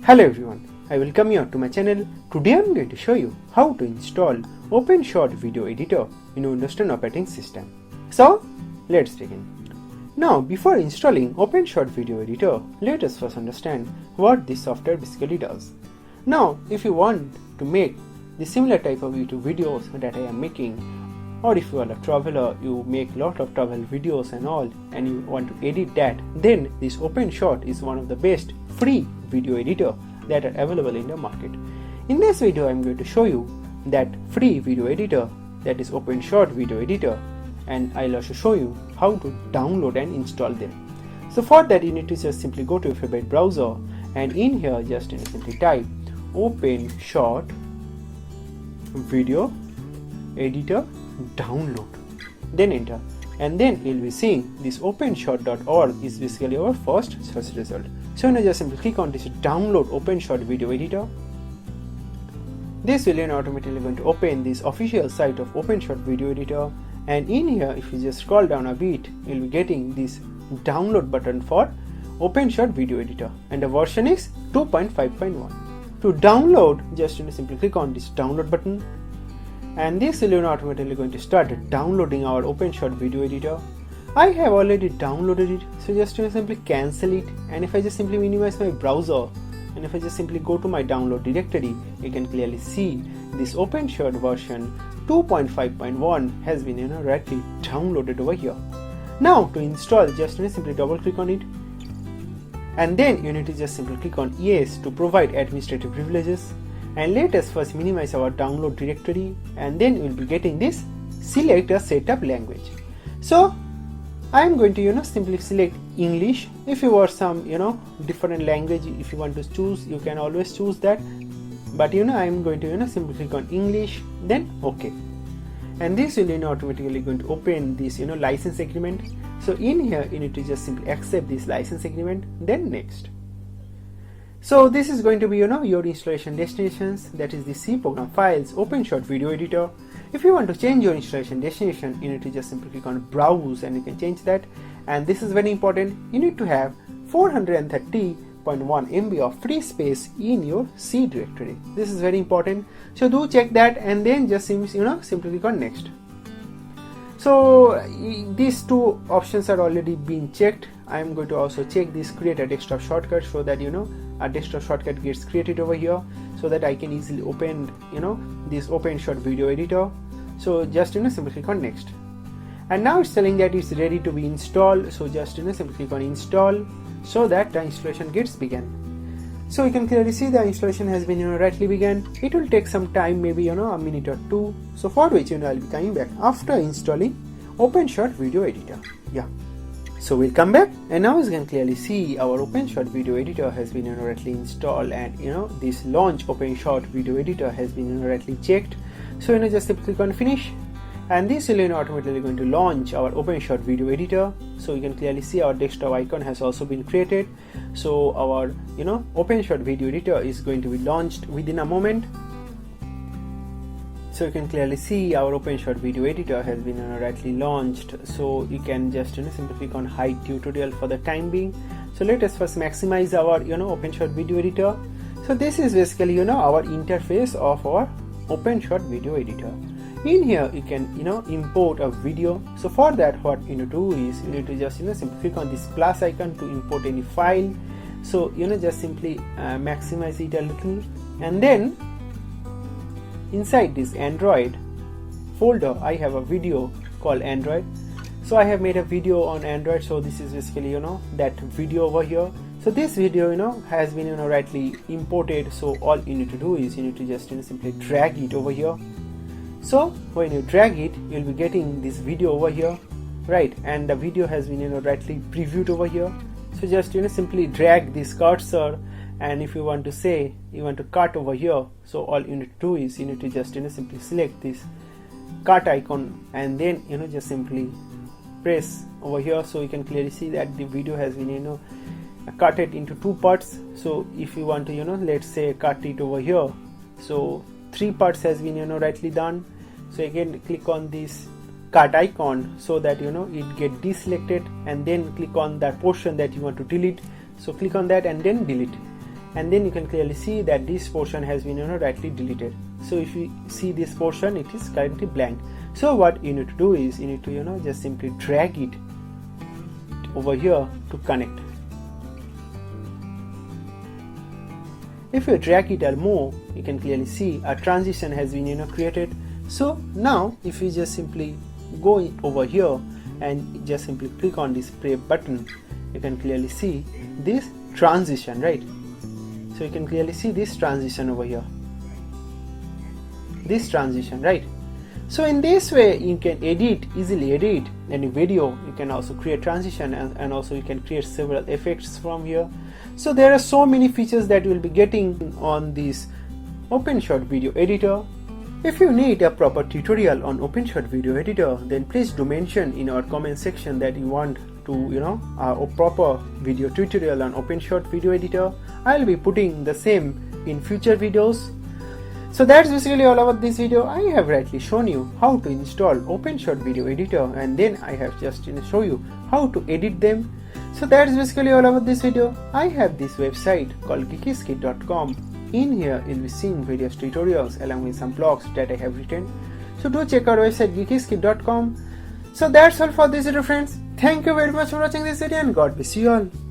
Hello everyone, I welcome you to my channel. Today I am going to show you how to install OpenShot Video Editor in Windows 10 operating system. So let's begin. Now before installing OpenShot Video Editor, let us first understand what this software basically does. Now if you want to make the similar type of YouTube videos that I am making, or if you are a traveler, you make lot of travel videos and all, and you want to edit that, then this OpenShot is one of the best free video editor that are available in the market. In this video I am going to show you that free video editor, that is OpenShot Video Editor, and I'll also show you how to download and install them. So for that you need to just simply go to your favorite browser, and in here just simply type OpenShot Video Editor download, then enter, and then you'll be seeing this openshot.org is basically our first search result. So now just simply click on this download OpenShot Video Editor. This will then automatically going to open this official site of OpenShot Video Editor, and in here if you just scroll down a bit, you'll be getting this download button for OpenShot Video Editor, and the version is 2.5.1. To download, just simply click on this download button, and this will automatically going to start downloading our OpenShot Video Editor. I have already downloaded it, so just simply cancel it, and if I just simply minimize my browser, and if I just simply go to my download directory, you can clearly see this OpenShot version 2.5.1 has been rightly downloaded over here. Now to install, just simply double click on it, and then you need to just simply click on yes to provide administrative privileges. And let us first minimize our download directory, and then we will be getting this select a setup language. So I am going to simply select English. If you want some different language, if you want to choose, you can always choose that, but I am going to simply click on English, then OK, and this will automatically going to open this license agreement. So in here you need to just simply accept this license agreement, then next. So this is going to be your installation destinations, that is the C program files, OpenShot Video Editor. If you want to change your installation destination, you need to just simply click on browse and you can change that. And this is very important, you need to have 430.1 MB of free space in your C directory. This is very important, so do check that, and then just simply click on next. So these two options are already been checked. I am going to also check this create a desktop shortcut, so that a desktop shortcut gets created over here, so that I can easily open this OpenShot Video Editor. So just simply click on next, and now it's telling that it's ready to be installed. So just simply click on install, so that the installation gets begun. So you can clearly see the installation has been rightly begun. It will take some time, maybe a minute or two, so for which I'll be coming back after installing OpenShot Video Editor. Yeah, so we'll come back, and now as you can clearly see our OpenShot Video Editor has been rightly installed, and this launch OpenShot Video Editor has been rightly checked. So just simply click on finish, and this will automatically going to launch our OpenShot Video Editor. So you can clearly see our desktop icon has also been created. So our OpenShot Video Editor is going to be launched within a moment. So you can clearly see our OpenShot Video Editor has been rightly launched. So you can just simply click on hide tutorial for the time being. So let us first maximize our OpenShot Video Editor. So this is basically our interface of our OpenShot Video Editor. In here you can import a video. So for that, what you need to do is you need to just simply click on this plus icon to import any file. So just simply maximize it a little, and then inside this Android folder I have a video called Android. So I have made a video on Android, so this is basically that video over here. So this video has been rightly imported. So all you need to do is you need to just simply drag it over here. So when you drag it, you'll be getting this video over here, right? And the video has been rightly previewed over here. So just simply drag this cursor, and if you want to say you want to cut over here, so all you need to do is you need to just simply select this cut icon, and then just simply press over here. So you can clearly see that the video has been cut it into two parts. So if you want to let's say cut it over here, so 3 parts has been rightly done. So again click on this cut icon, so that it get deselected, and then click on that portion that you want to delete. So click on that and then delete. and then you can clearly see that this portion has been rightly deleted. So if you see this portion, it is currently blank. So what you need to do is you need to just simply drag it over here to connect. If you drag it or more, you can clearly see a transition has been created. So now if you just simply go over here and just simply click on this play button, you can clearly see this transition, right? So you can clearly see this transition over here, this transition, right? So in this way you can easily edit any video. You can also create transition, and also you can create several effects from here. So there are so many features that you will be getting on this OpenShot Video Editor. If you need a proper tutorial on OpenShot Video Editor, then please do mention in our comment section that you want to a proper video tutorial on OpenShot Video Editor. I'll be putting the same in future videos. So that's basically all about this video. I have rightly shown you how to install OpenShot Video Editor, and then I have just show you how to edit them. So that's basically all about this video. I have this website called geeky.com. In here you'll be seeing various tutorials along with some blogs that I have written. So do check our website geeky.com. So that's all for this video, friends. Thank you very much for watching this video, and God bless you all.